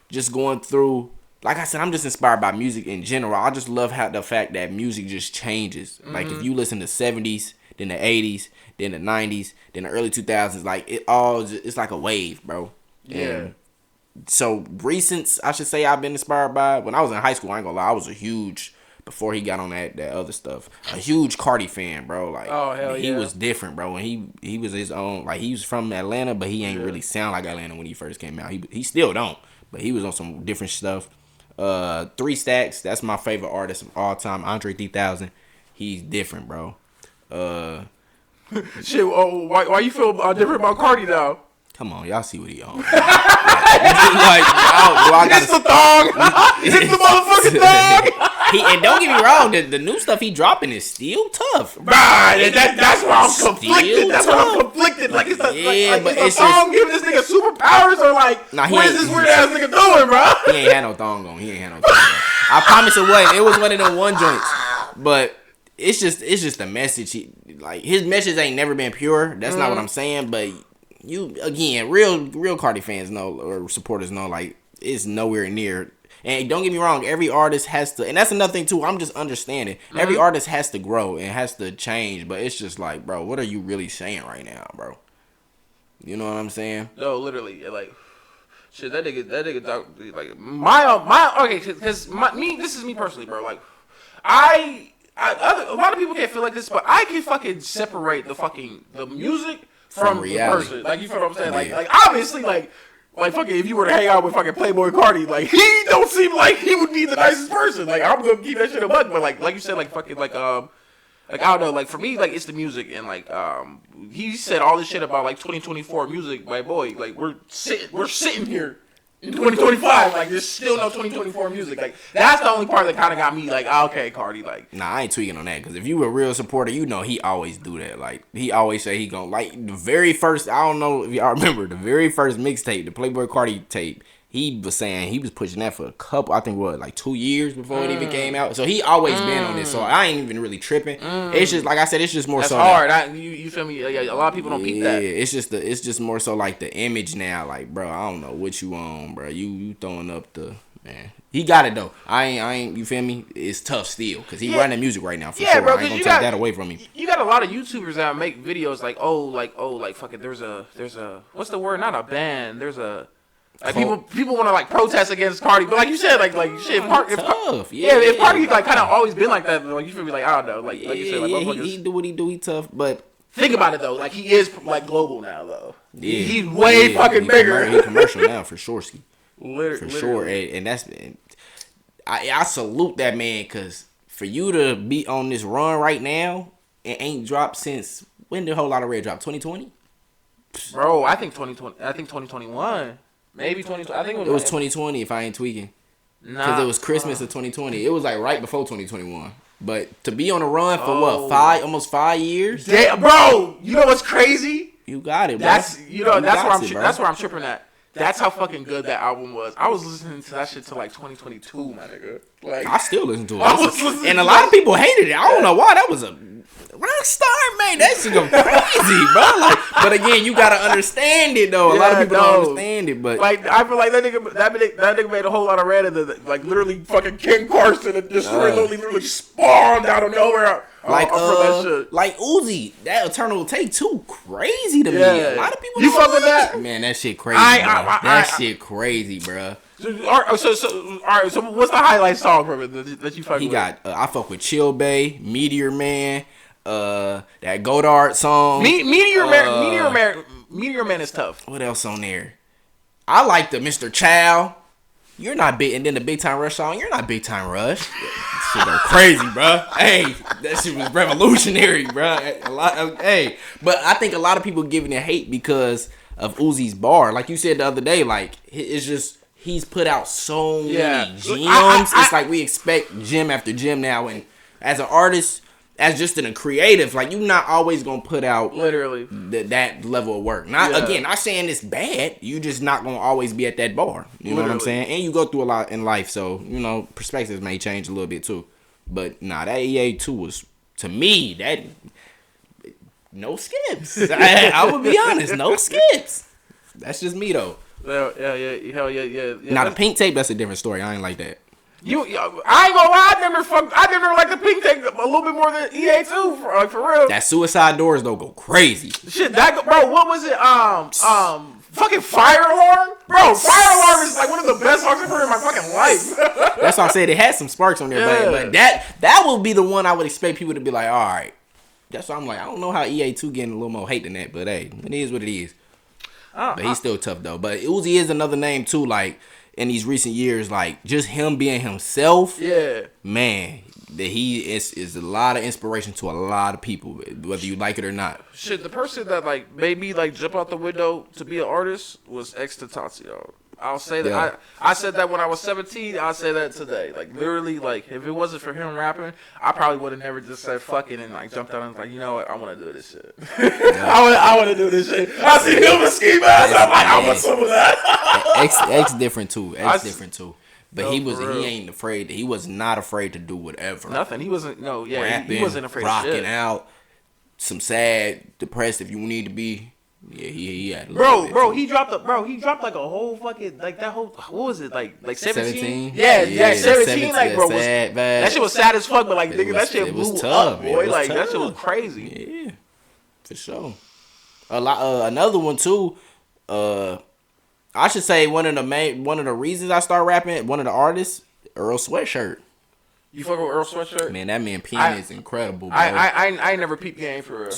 just going through, like I said, I'm just inspired by music in general. I just love how the fact that music just changes. Mm-hmm. Like if you listen to 70s, then the 80s, then the 90s, then the early 2000s, like it's like a wave, bro. Yeah. And so recent, I should say, I've been inspired by, when I was in high school, I ain't gonna lie, I was a huge, before he got on that other stuff, a huge Cardi fan, bro. Like, he was different, bro. And he was his own, like he was from Atlanta, but he ain't really sound like Atlanta when he first came out. He still don't, but he was on some different stuff. 3 Stacks, that's my favorite artist of all time. Andre 3000, he's different, bro. Shit, why you feel different about Cardi now? Come on, y'all see what he on. It's the thong. It's the motherfucking thong. And don't get me wrong, the new stuff he dropping is still tough. Right, that's why I'm conflicted. That's why I'm conflicted. Like, but it's the thong giving this nigga superpowers, or like, what is this weird ass nigga doing, bro? He ain't had no thong on. I promise it wasn't. It was one of them one joints. But it's just the message. Like, his message ain't never been pure. That's not what I'm saying. But you, again, real Cardi fans know, or supporters know, like, it's nowhere near. And don't get me wrong, every artist has to, and that's another thing too, I'm just understanding. Every artist has to grow and has to change, but it's just like, bro, what are you really saying right now, bro? You know what I'm saying? No, literally, like, shit, that nigga, like, my, okay, because this is me personally, bro, like, a lot of people can't feel like this, but I can fucking separate the music from the person. Like, you feel what I'm saying? Like obviously, like fucking, if you were to hang out with fucking Playboy Cardi, like, he don't seem like he would be the nicest person. Like, I'm gonna keep that shit a buck, but like you said, like fucking, like Like, I don't know, like, for me, like, it's the music, and, like, he said all this shit about, like, 2024 music, my boy, like, we're sitting here in 2025, like, there's still no 2024 music, like, that's the only part that kind of got me, like, okay, Cardi, like. Nah, I ain't tweaking on that, because if you a real supporter, you know he always do that, like, he always say he gonna, like, the very first, I don't know if y'all remember, the very first mixtape, the Playboy Cardi tape, he was saying he was pushing that for a couple, I think, like 2 years before it even came out. So he always been on this. So I ain't even really tripping. It's just, like I said, it's just more that's so. That's hard. You feel me? A lot of people don't peep that. Yeah, it's just more so like the image now. Like, bro, I don't know what you on, bro. You throwing up the, man. He got it though. I ain't. You feel me? It's tough still because he running music right now for sure. Bro, I ain't gonna take that away from him. You got a lot of YouTubers that make videos like, fuck it. There's a what's the word? Not a band. There's a. Like people want to like protest against Cardi, but like you said, like shit. If Cardi like kind of always been like that, like you feel me, like I don't know, like you said, like he do what he do. He tough, but think about it though, like he is like global now though. Yeah, he's way fucking bigger. He's commercial now for sure, ski. Literally. Sure, and that's I salute that man because for you to be on this run right now and ain't dropped since when did Whole Lotta Red drop? 2020, bro. I think 2020. I think 2021. Maybe 2020. I think it was 2020 if I ain't tweaking. Because it was Christmas of 2020. It was like right before 2021. But to be on a run for almost 5 years? Damn, bro, you know what's crazy? You got it, bro. That's where I'm tripping at. That's how fucking good that album was. I was listening to that shit till like 2022, my nigga. Like I still listen to it. And a lot of people hated it. I don't know why. That was a Rockstar, man. That shit go crazy, bro. Like, but again, you gotta understand it though. A lot of people don't understand it, but like I feel like that nigga made a whole lot of red of like literally fucking Ken Carson and just literally spawned out of nowhere. Like Uzi, that Eternal Take 2 crazy to me. A lot of people you fuck with that, man. That shit crazy. That shit crazy, bro. All right, so what's the highlight song from it that you fuck with? He got I fuck with Chill Bay, Meteor Man, that Godard song. Meteor Man is tough. What else on there? I like the Mr. Chow. You're not big, and then the Big Time Rush song. You're not Big Time Rush. That shit go crazy, bro. Hey, that shit was revolutionary, bro. But I think a lot of people giving it hate because of Uzi's bar. Like you said the other day, like it's just he's put out so many gems. It's like we expect gem after gem now, and as an artist, as just in a creative, like you're not always gonna put out literally that level of work. Again, not saying it's bad. You just not gonna always be at that bar. You know what I'm saying? And you go through a lot in life, so you know perspectives may change a little bit too. But that EA2 was to me that no skips. I would be honest, no skips. That's just me though. Yeah, hell yeah. Now the Pink Tape, that's a different story. I ain't like that. I ain't gonna lie, I never liked the Pink Tape a little bit more than EA2 for real. That Suicide Doors though go crazy. Shit, bro, what was it? Fucking Fire Alarm, bro. Fire Alarm is like one of the best songs I've heard in my fucking life. That's why I said it had some sparks on there, but that will be the one I would expect people to be like, all right. That's why I'm like, I don't know how EA2 getting a little more hate than that, but hey, it is what it is. But he's still tough though. But Uzi is another name too, like. In these recent years, like just him being himself, man, that he is a lot of inspiration to a lot of people, whether you like it or not. Shit, the person that like made me like jump out the window to be an artist was X-Tentacion. I'll say that. Yeah. I said that when I was 17. I'll say that today. Like literally, like if it wasn't for him rapping, I probably would have never just said fuck it and like jumped out and was like, you know what, I want to do this shit. I want to do this shit. I see him with ski mask. I'm like, I want some of that. X different too. Different too. But he ain't afraid. He was not afraid to do whatever. Nothing. He wasn't. No. Yeah. Rapping, he wasn't afraid. Rocking of shit. out. Some sad, depressed if you need to be. Yeah, he had a bro, he dropped like a whole fucking like that whole what was it like 17? Yeah, 17 like bro sad, that shit was sad as fuck, but like nigga that shit blew tough, up, boy. Like that shit was crazy. Yeah, for sure. Another one too. I should say one of the reasons I started rapping, one of the artists, Earl Sweatshirt. You fuck with Earl Sweatshirt? Man, that man pen is incredible, bro. I never peeped game for real.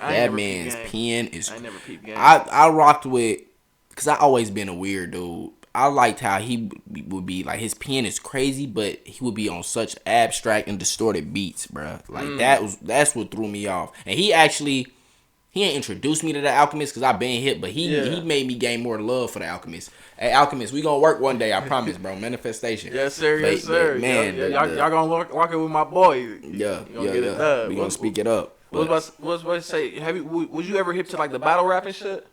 That man's pen is. I never peeped game. I rocked with, cause I always been a weird dude. I liked how he would be like, his pen is crazy, but he would be on such abstract and distorted beats, bro. Like that's what threw me off. And he ain't introduced me to the Alchemist because I've been hit, but he made me gain more love for the Alchemist. Hey, Alchemist, we gonna work one day, I promise, bro. Manifestation. Yes, sir. Yes, sir. Man, y'all gonna lock it with my boy. Yeah. We gonna speak it up. What was I say? Would you ever hip to like the battle rapping shit?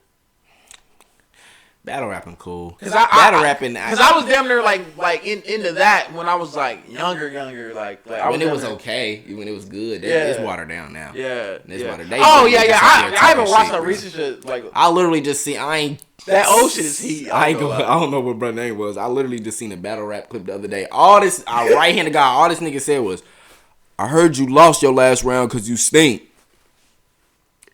Battle rapping cool. Cause I was damn near like into that when I was like younger. Like when it was okay, when it was good. It's watered down now. It's watered down. I haven't watched no recent shit. Like I literally just seen. That old shit is heat. I don't know what brother name was. I literally just seen a battle rap clip the other day. All this right handed guy. All this nigga said was, "I heard you lost your last round because you stink."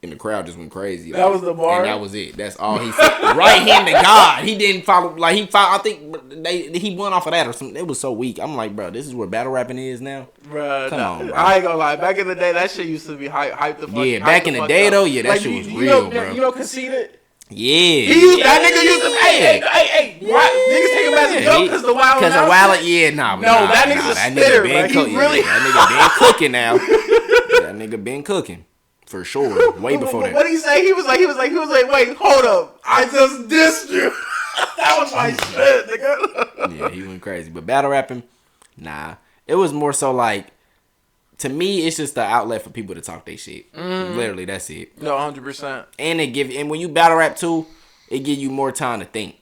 And the crowd just went crazy. That was the bar. And that was it. That's all he said. Right-handed God. He didn't follow. Like I think he won off of that or something. It was so weak. I'm like, bro, this is where battle rapping is now. Bro, come on, bro. I ain't gonna lie. Back in the day, that shit used to be hype the fuck. Yeah, back in the day though, that shit was real, bro. You know, Conceited. Yeah. That nigga used to hey. Niggas take him as a joke because the wild. Because the wild, that nigga's a spitter, been cooking. Really, that nigga been cooking now. That nigga been cooking. For sure, way before that. What did he say? He was like, wait, hold up, I just dissed you. That was my shit, nigga. Yeah, he went crazy. But battle rapping, nah. It was more so like, to me, it's just the outlet for people to talk their shit. Literally, that's it. No, 100%. And when you battle rap too, it give you more time to think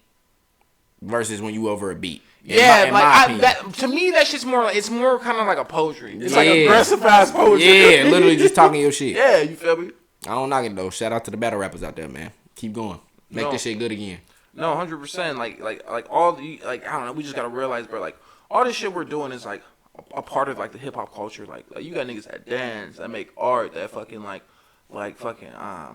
versus when you over a beat. To me, that shit's more like, it's more kind of like a poetry. It's like aggressive ass poetry. Yeah, literally just talking your shit. Yeah, you feel me? I don't knock it though. Shout out to the battle rappers out there, man. Keep going. Make this shit good again. No, 100%. Like all the I don't know. We just gotta realize, bro. Like all this shit we're doing is like a part of like the hip hop culture. Like you got niggas that dance, that make art, that fucking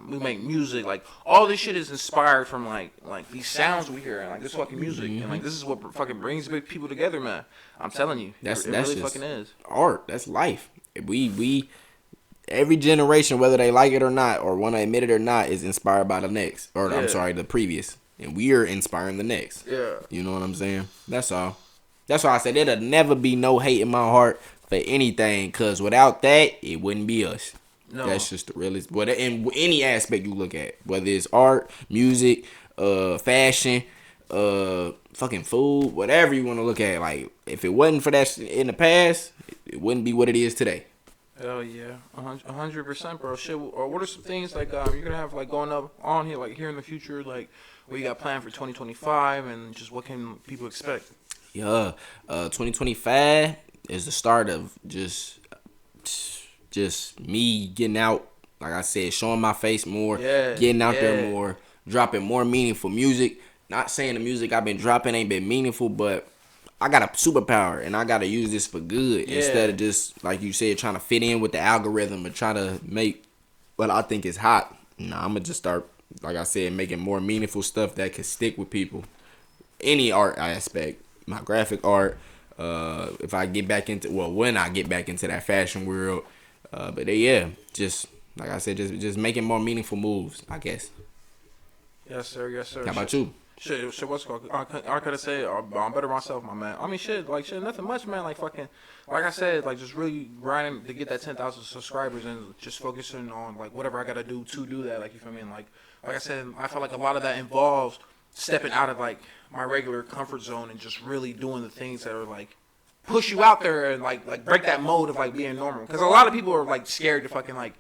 we make music. Like all this shit is inspired from like these sounds we hear and like this fucking music and like this is what fucking brings big people together, man. I'm telling you, that's really just fucking is art. That's life. We every generation, whether they like it or not or want to admit it or not, is inspired by the next or I'm sorry, the previous, and we are inspiring the next. Yeah, you know what I'm saying? That's all. That's why I said there'll never be no hate in my heart for anything, cause without that, it wouldn't be us. No. That's just the realest. But in any aspect you look at, whether it's art, music, fashion, fucking food, whatever you want to look at, like if it wasn't for that in the past, it wouldn't be what it is today. Hell yeah, 100%, bro. Shit. Or what are some things like you're gonna have like going up on here, like here in the future, like what you got planned for 2025, and just what can people expect? Yeah, 2025 is the start of just me getting out, like I said, showing my face more, getting out there more, dropping more meaningful music. Not saying the music I've been dropping ain't been meaningful, but I got a superpower and I got to use this for good instead of just, like you said, trying to fit in with the algorithm and try to make what I think is hot. Nah, I'm going to just start, like I said, making more meaningful stuff that can stick with people. Any art aspect, my graphic art, if I get back into, when I get back into that fashion world, but just like I said, just making more meaningful moves, I guess. Yes, sir. How about you? Shit, what's called? I could have said, I'm better myself, my man. I mean, nothing much, man. Like I said, like just really grinding to get that 10,000 subscribers and just focusing on like whatever I gotta do to do that. Like you feel me? And like I said, I feel like a lot of that involves stepping out of like my regular comfort zone and just really doing the things that are like push you out there and like break that mode of like being normal. Because a lot of people are like scared to fucking like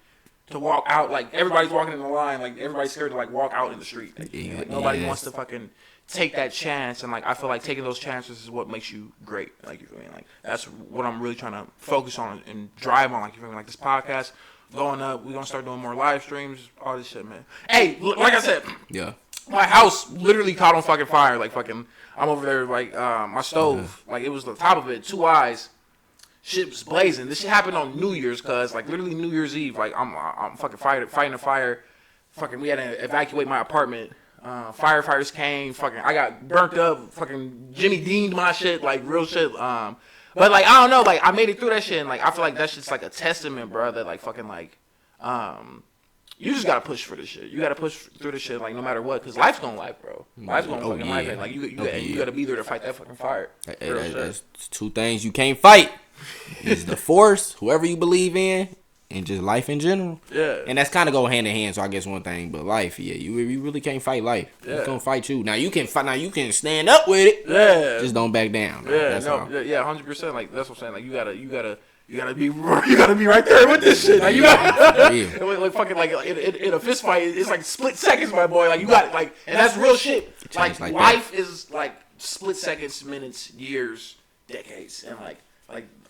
to walk out. Like everybody's walking in the line, like everybody's scared to like walk out in the street. Like nobody wants to fucking take that chance. And like I feel like taking those chances is what makes you great. Like you feel me? Like that's what I'm really trying to focus on and drive on. Like you feel me? Like this podcast going up, we're gonna start doing more live streams, all this shit, man. Hey, like I said, my house literally caught on fucking fire. Like fucking, I'm over there like my stove, like it was the top of it, 2 eyes. Shit was blazing. This shit happened on New Year's, cause like literally New Year's Eve, like I'm fucking fighting a fire. Fucking, we had to evacuate my apartment. Firefighters came. Fucking, I got burnt up. Fucking Jimmy Dean'd my shit, like real shit. But like I don't know, like I made it through that shit, and like I feel like that shit's like a testament, bro. That like fucking like you just gotta push for this shit. You gotta push through this shit, like, no matter what, because life's gonna life, bro. Life's gonna fucking life. Like, you gotta be there to fight that fucking fire. That's two things you can't fight. Is the force, whoever you believe in, and just life in general. Yeah. And that's kind of go hand in hand. So I guess one thing, but life, yeah, you really can't fight life. Yeah. It's gonna fight you. Now you can fight. Now you can stand up with it. Yeah. Just don't back down. Yeah. 100%. Like, that's what I'm saying. Like, you gotta be right there with this shit. Like, you gotta like fucking like in a fist fight, it's like split seconds, my boy. Like, you got like, and that's real shit. Like life is like split seconds, minutes, years, decades, and like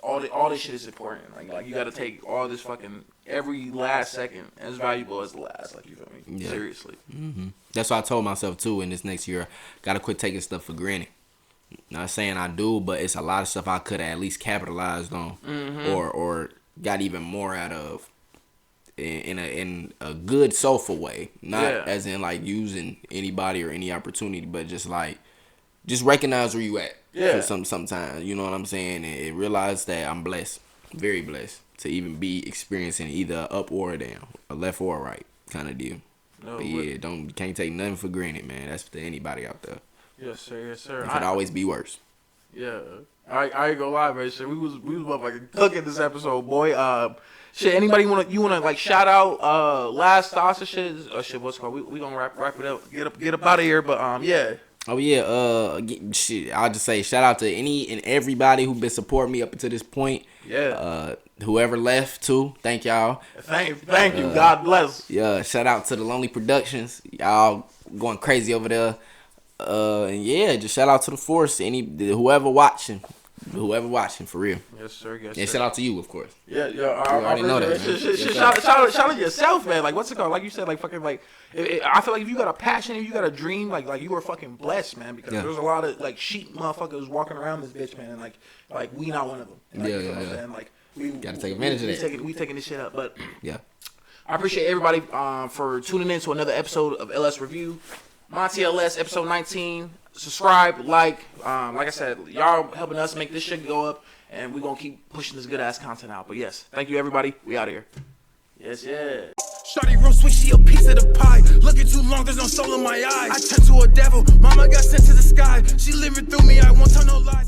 all this shit is important. Like you gotta take all this fucking every last second as valuable as the last. Like, you feel me? Yeah. Seriously. Mm-hmm. That's what I told myself too. In this next year, gotta quit taking stuff for granted. Not saying I do, but it's a lot of stuff I could have at least capitalized on, or got even more out of in a good soulful way. Not as in like using anybody or any opportunity, but just recognize where you at. Yeah. Sometimes, you know what I'm saying, and realize that I'm blessed, very blessed, to even be experiencing either up or a down, a left or a right kind of deal. No, but yeah, you can't take nothing for granted, man. That's for anybody out there. Yes, sir. Yes, sir. It could always be worse. Yeah. I ain't gonna lie, man. Shit, we was motherfucking cooking this episode, boy. Shit. Anybody wanna like shout out last thoughts or shit? Shit. What's it called? We gonna wrap it up. Get up out of here. But yeah. Oh yeah. Shit. I'll just say shout out to any and everybody who been supporting me up until this point. Yeah. Whoever left too, thank y'all. Thank you. God bless. Yeah. Shout out to the Lonely Productions. Y'all going crazy over there. And yeah, just shout out to the force. Whoever watching for real. Yes, sir. Yes, and sir. shout out to you, of course. Yeah. You already know that. Shout out yourself, man. Like, what's it called? Like you said, like fucking like. I feel like if you got a passion, if you got a dream, like you are fucking blessed, man. Because there's a lot of like sheep motherfuckers walking around this bitch, man. And like we not one of them. Like, you know what I'm saying? Like we gotta take advantage of that. We taking this shit up, but yeah. I appreciate everybody for tuning in to another episode of LS Review. Monty LS, episode 19. Subscribe, like I said, y'all helping us make this shit go up, and we're gonna keep pushing this good ass content out. But yes, thank you everybody. We out of here. Yes, yeah. Shawty real sweet, she a piece of the pie. Looking too long, there's no soul in my eyes. I turned to a devil, mama got sent to the sky. She living through me, I won't tell no lies.